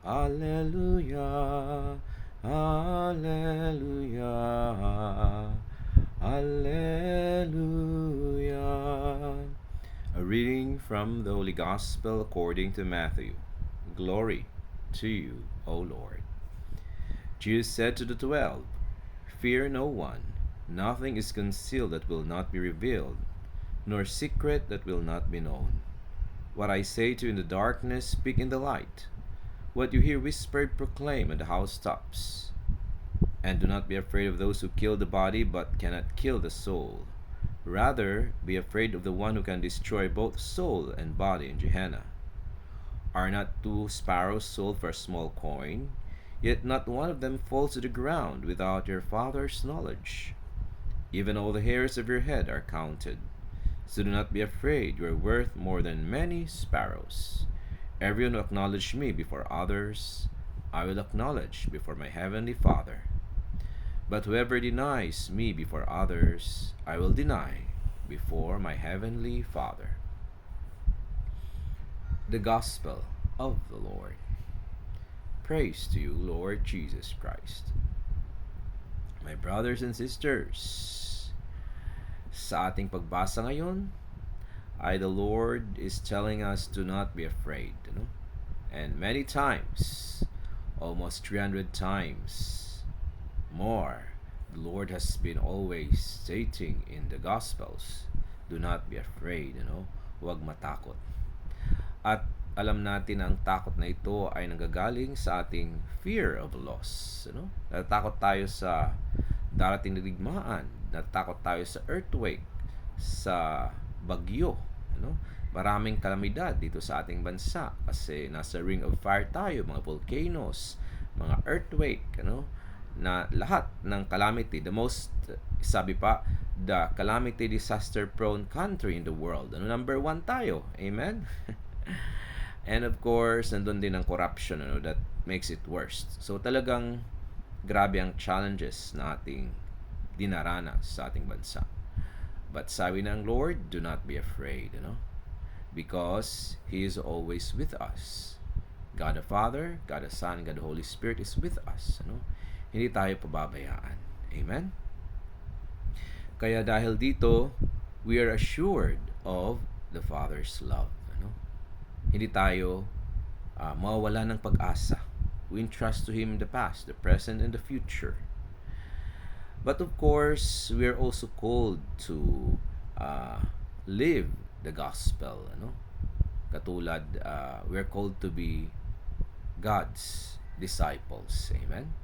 Alleluia, Alleluia, Alleluia. A reading from the Holy Gospel according to Matthew. Glory to you, O Lord. Jesus said to the 12, Fear no one. Nothing is concealed that will not be revealed, nor secret that will not be known. What I say to you in the darkness, speak in the light. What you hear whispered, proclaim at the housetops. And do not be afraid of those who kill the body but cannot kill the soul. Rather, be afraid of the one who can destroy both soul and body in Gehenna. Are not 2 sparrows sold for a small coin? Yet not one of them falls to the ground without your Father's knowledge. Even all the hairs of your head are counted. So do not be afraid, you are worth more than many sparrows. Everyone who acknowledges me before others, I will acknowledge before my heavenly Father. But whoever denies me before others, I will deny before my heavenly Father. The Gospel of the Lord. Praise to you, Lord Jesus Christ. My brothers and sisters, sa ating pagbasa ngayon, the Lord is telling us to not be afraid. And many times, almost 300 times more, the Lord has been always stating in the Gospels, do not be afraid, huwag matakot. At alam natin na ang takot na ito ay nanggagaling sa ating fear of loss. Natatakot tayo sa darating na digmaan, natatakot tayo sa earthquake, sa bagyo. Maraming kalamidad dito sa ating bansa kasi nasa ring of fire tayo, mga volcanoes, mga earthquake, na lahat ng calamity, the most, sabi pa, the calamity disaster prone country in the world. Number 1 tayo. Amen? And of course, nandun din ang corruption, that makes it worse. So talagang grabe ang challenges na ating dinaranas sa ating bansa. But sabi ng Lord, do not be afraid, because He is always with us. God the Father, God the Son, God the Holy Spirit is with us. Hindi tayo pababayaan. Amen? Kaya dahil dito, we are assured of the Father's love. Hindi tayo mawawala ng pag-asa. We entrust to Him the past, the present, and the future. But of course, we are also called to live the gospel. Katulad, we are called to be God's disciples. Amen?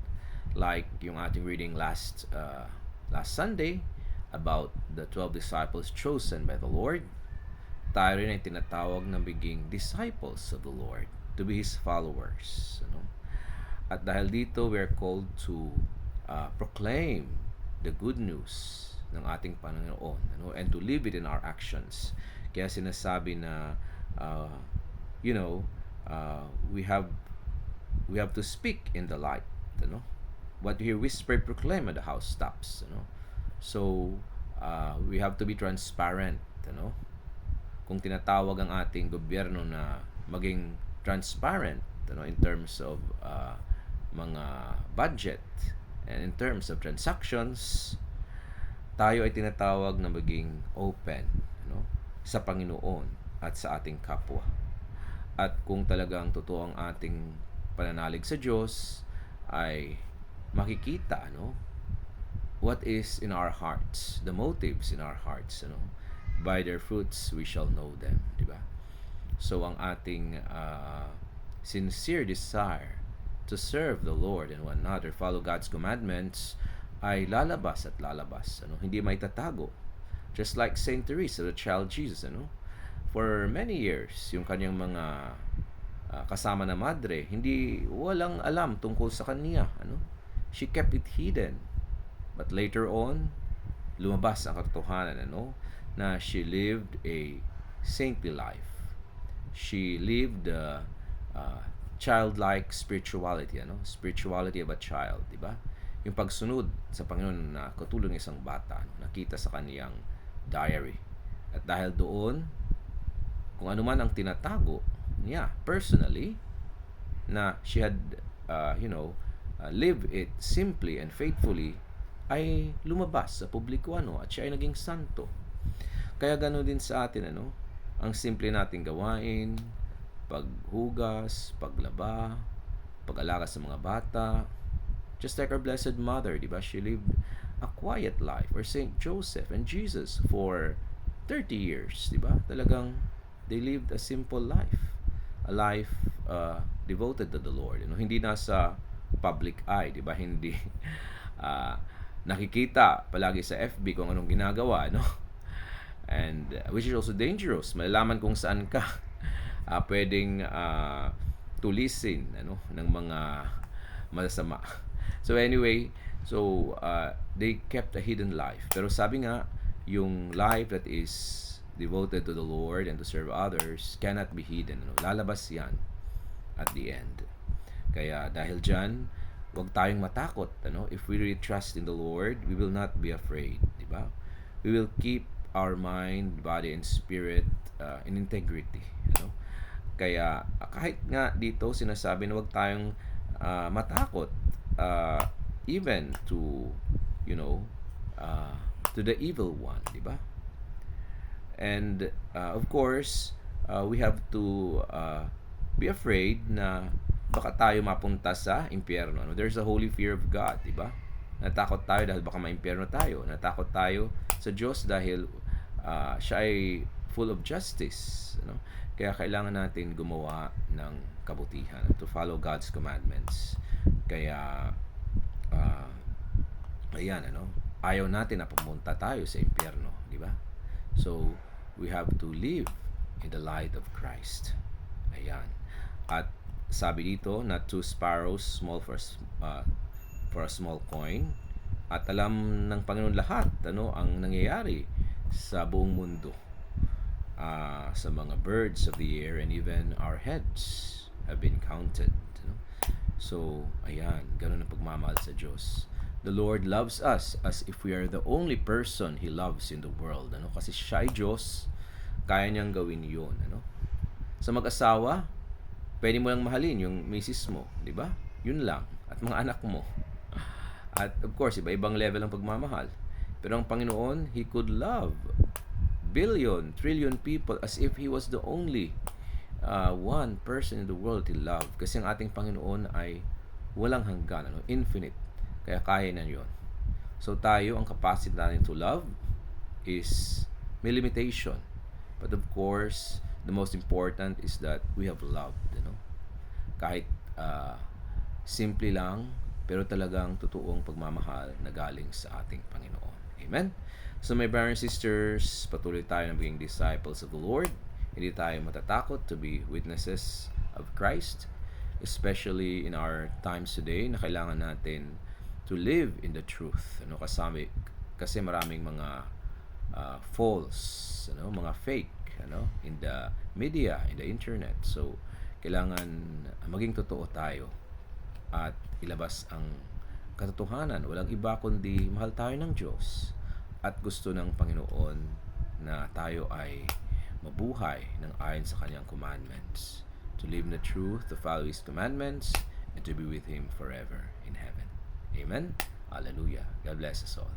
Like yung ating reading last Sunday about the 12 disciples chosen by the Lord. Tayo rin ay tinatawag na maging disciples of the Lord, to be His followers. At dahil dito, we are called to proclaim the good news ng ating Panginoon, and to live it in our actions. Kaya sinasabi na we have to speak in the light. What you hear whispered, proclaim at the housetops. So we have to be transparent. Kung tinatawag ang ating gobyerno na maging transparent, in terms of mga budget and in terms of transactions, tayo ay tinatawag na maging open, sa Panginoon at sa ating kapwa. At kung talagang totoo ang ating pananalig sa Diyos, ay makikita, what is in our hearts, the motives in our hearts, by their fruits we shall know them, di ba? So ang ating sincere desire to serve the Lord and one another, follow God's commandments, ay lalabas at lalabas. Hindi may tatago. Just like Saint Teresa, the child Jesus, for many years, yung kanyang mga kasama na madre, walang alam tungkol sa kanya. She kept it hidden. But later on, lumabas ang katotohanan, na she lived a saintly life. She lived childlike spirituality, spirituality of a child, di ba? Yung pagsunod sa Panginoon na katulad ng isang bata, nakita sa kaniyang diary. At dahil doon, kung ano man ang tinatago niya personally, na she had, lived it simply and faithfully, ay lumabas sa publiko at siya ay naging santo. Kaya gano'n din sa atin, ang simple nating gawain, paghugas, paglaba, pag-alaga sa mga bata. Just like our Blessed Mother, di ba? She lived a quiet life. Or Saint Joseph and Jesus for 30 years, di ba? Talagang they lived a simple life. A life devoted to the Lord. Hindi nasa public eye, di ba? Hindi nakikita palagi sa FB kung anong ginagawa, And which is also dangerous. Malalaman kung saan ka pwedeng tulisin ng mga masama. So anyway, they kept a hidden life. Pero sabi nga, yung life that is devoted to the Lord and to serve others cannot be hidden. Lalabas yan at the end. Kaya dahil dyan, huwag tayong matakot. If we really trust in the Lord, we will not be afraid. Diba? We will keep our mind, body, and spirit in integrity. Kaya kahit nga dito sinasabi na huwag tayong matakot even to to the evil one, di ba? And of course, we have to be afraid na baka tayo mapunta sa impyerno. There's a holy fear of God, di ba? Natakot tayo dahil baka maimpyerno tayo. Natakot tayo sa Diyos dahil siya ay full of justice. Kaya kailangan natin gumawa ng kabutihan, to follow God's commandments. Kaya ayan, ayaw natin na pumunta tayo sa impyerno, di ba? So we have to live in the light of Christ. Ayan. At sabi dito na 2 sparrows small for a small coin. At alam ng Panginoon lahat ang nangyayari sa buong mundo, sa mga birds of the air, and even our heads have been counted. So ayan, ganun ang pagmamahal sa Diyos. The Lord loves us as if we are the only person He loves in the world. Kasi siya ay Diyos, kaya niyang gawin yun. Sa mag-asawa, pwede mo lang mahalin yung misis mo, di ba? Yun lang. At mga anak mo. At of course, iba-ibang level ng pagmamahal. Pero ang Panginoon, He could love billion, trillion people as if He was the only one person in the world He loved. Kasi ang ating Panginoon ay walang hanggan, infinite. Kaya kaya na yun. So tayo, ang capacity natin to love is may limitation. But of course, the most important is that we have loved. Kahit simple lang, pero talagang totoong pagmamahal na galing sa ating Panginoon. Amen? So my brothers and sisters, patuloy tayo na maging disciples of the Lord. Hindi tayo matatakot to be witnesses of Christ, especially in our times today na kailangan natin to live in the truth. Kasi maraming mga false, mga fake, in the media, in the internet. So kailangan maging totoo tayo at ilabas ang katotohanan. Walang iba kundi mahal tayo ng Diyos at gusto ng Panginoon na tayo ay mabuhay ng ayon sa Kanyang commandments, to live in the truth, to follow His commandments, and to be with Him forever in heaven. Amen? Hallelujah. God bless us all.